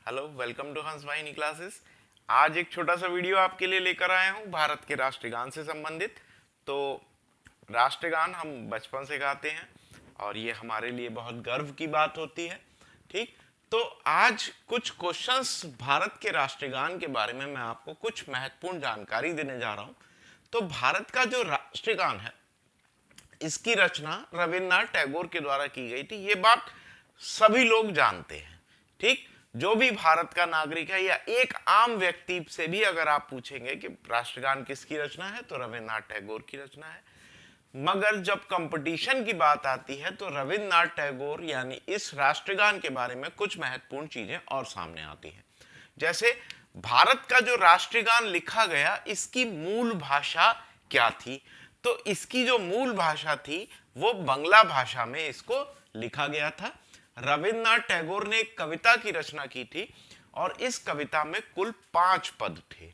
Hello, welcome to हंस वाहिनी classes. आज एक छोटा सा वीडियो आपके लिए लेकर आया हूँ भारत के राष्ट्रगान से संबंधित। तो राष्ट्रगान हम बचपन से गाते हैं और ये हमारे लिए बहुत गर्व की बात होती है। ठीक, तो आज कुछ क्वेश्चंस भारत के राष्ट्रगान के बारे में मैं आपको कुछ महत्वपूर्ण जानकारी देने जा रहा हूँ। तो भारत का जो राष्ट्रगान है इसकी रचना रविन्द्रनाथ टैगोर के द्वारा की गई थी। ये बात सभी लोग जानते हैं। ठीक, जो भी भारत का नागरिक है या एक आम व्यक्ति से भी अगर आप पूछेंगे कि राष्ट्रगान किसकी रचना है तो रविन्द्रनाथ टैगोर की रचना है। मगर जब कंपटीशन की बात आती है तो रविन्द्रनाथ टैगोर यानी इस राष्ट्रगान के बारे में कुछ महत्वपूर्ण चीजें और सामने आती हैं। जैसे भारत का जो राष्ट्रगान लिखा गया इसकी मूल भाषा क्या थी, तो इसकी जो मूल भाषा थी वो बंगला भाषा में इसको लिखा गया था। रविन्द्रनाथ टैगोर ने एक कविता की रचना की थी और इस कविता में कुल 5 पद थे।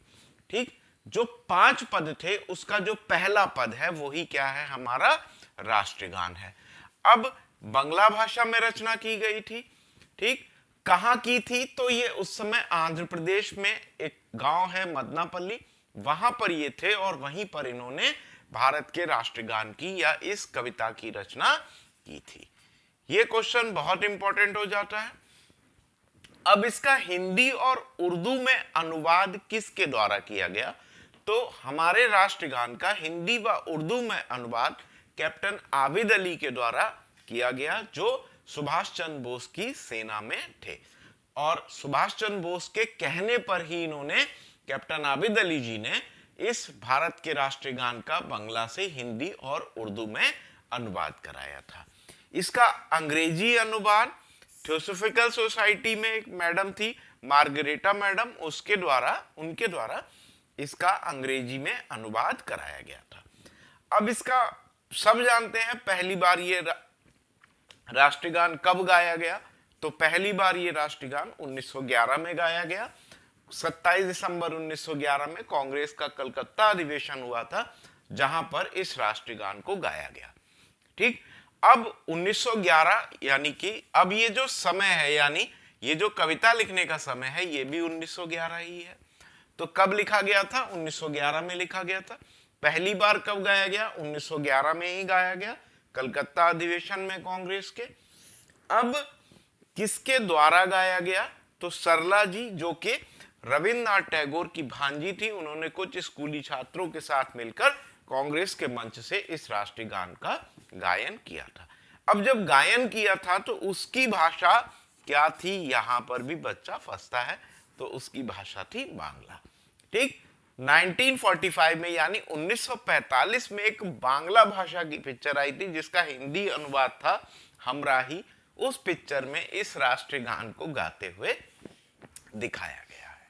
ठीक, जो 5 पद थे उसका जो पहला पद है वही क्या है, हमारा राष्ट्रगान है। अब बंगला भाषा में रचना की गई थी। ठीक, कहां की थी, तो ये उस समय आंध्र प्रदेश में एक गांव है मदनापल्ली, वहां पर ये थे और वहीं पर इन्होंने भारत के राष्ट्रगान की या इस कविता की रचना की थी। ये क्वेश्चन बहुत इंपॉर्टेंट हो जाता है। अब इसका हिंदी और उर्दू में अनुवाद किसके द्वारा किया गया, तो हमारे राष्ट्रगान का हिंदी व उर्दू में अनुवाद कैप्टन आबिद अली के द्वारा किया गया, जो सुभाष चंद्र बोस की सेना में थे। और सुभाष चंद्र बोस के कहने पर ही इन्होंने, कैप्टन आबिद अली जी ने इस भारत के राष्ट्रगान का बंगला से हिंदी और उर्दू में अनुवाद कराया था। इसका अंग्रेजी अनुवाद थियोसॉफिकल सोसाइटी में एक मैडम थी मार्गरेटा मैडम, उनके द्वारा इसका अंग्रेजी में अनुवाद कराया गया था। अब इसका सब जानते हैं पहली बार ये राष्ट्रगान कब गाया गया, तो पहली बार ये राष्ट्रगान 1911 में गाया गया। 27 दिसंबर 1911 में कांग्रेस का कलकत्ता अधिवेशन हुआ था जहां पर इस राष्ट्रगान को गाया गया। ठीक, अब 1911 यानी कि अब ये जो समय है, यानी ये जो कविता लिखने का समय है ये भी 1911 ही है। तो कब लिखा गया था, 1911 में लिखा गया था। पहली बार कब गाया गया, 1911 में ही गाया गया, कलकत्ता अधिवेशन में कांग्रेस के। अब किसके द्वारा गाया गया, तो सरला जी जो कि रविन्द्रनाथ टैगोर की भांजी थी, उन्होंने कुछ स्कूली छात्रों के साथ मिलकर कांग्रेस के मंच से इस राष्ट्रगान का गायन किया था। अब जब गायन किया था तो उसकी भाषा क्या थी, यहां पर भी बच्चा फंसता है, तो उसकी भाषा थी बांग्ला। ठीक, 1945 में यानी 1945 में एक बांग्ला भाषा की पिक्चर आई थी जिसका हिंदी अनुवाद था हमराही। उस पिक्चर में इस राष्ट्रगान को गाते हुए दिखाया गया है।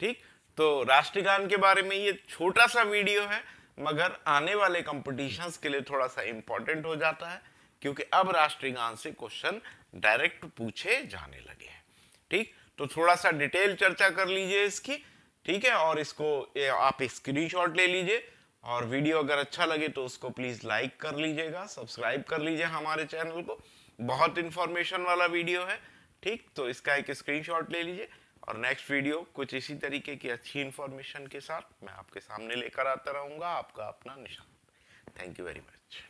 ठीक, तो राष्ट्रगान के बारे में ये छोटा सा वीडियो है, मगर आने वाले कंपटीशंस के लिए थोड़ा सा इंपॉर्टेंट हो जाता है क्योंकि अब राष्ट्रगान से क्वेश्चन डायरेक्ट पूछे जाने लगे हैं। ठीक, तो थोड़ा सा डिटेल चर्चा कर लीजिए इसकी। ठीक है, और इसको आप स्क्रीनशॉट ले लीजिए और वीडियो अगर अच्छा लगे तो उसको प्लीज लाइक कर लीजिएगा, सब्सक्राइब कर लीजिए हमारे चैनल को। बहुत इंफॉर्मेशन वाला वीडियो है। ठीक, तो इसका एक स्क्रीनशॉट ले लीजिए और नेक्स्ट वीडियो कुछ इसी तरीके की अच्छी इंफॉर्मेशन के साथ मैं आपके सामने लेकर आता रहूंगा। आपका अपना निशान। Thank you very much.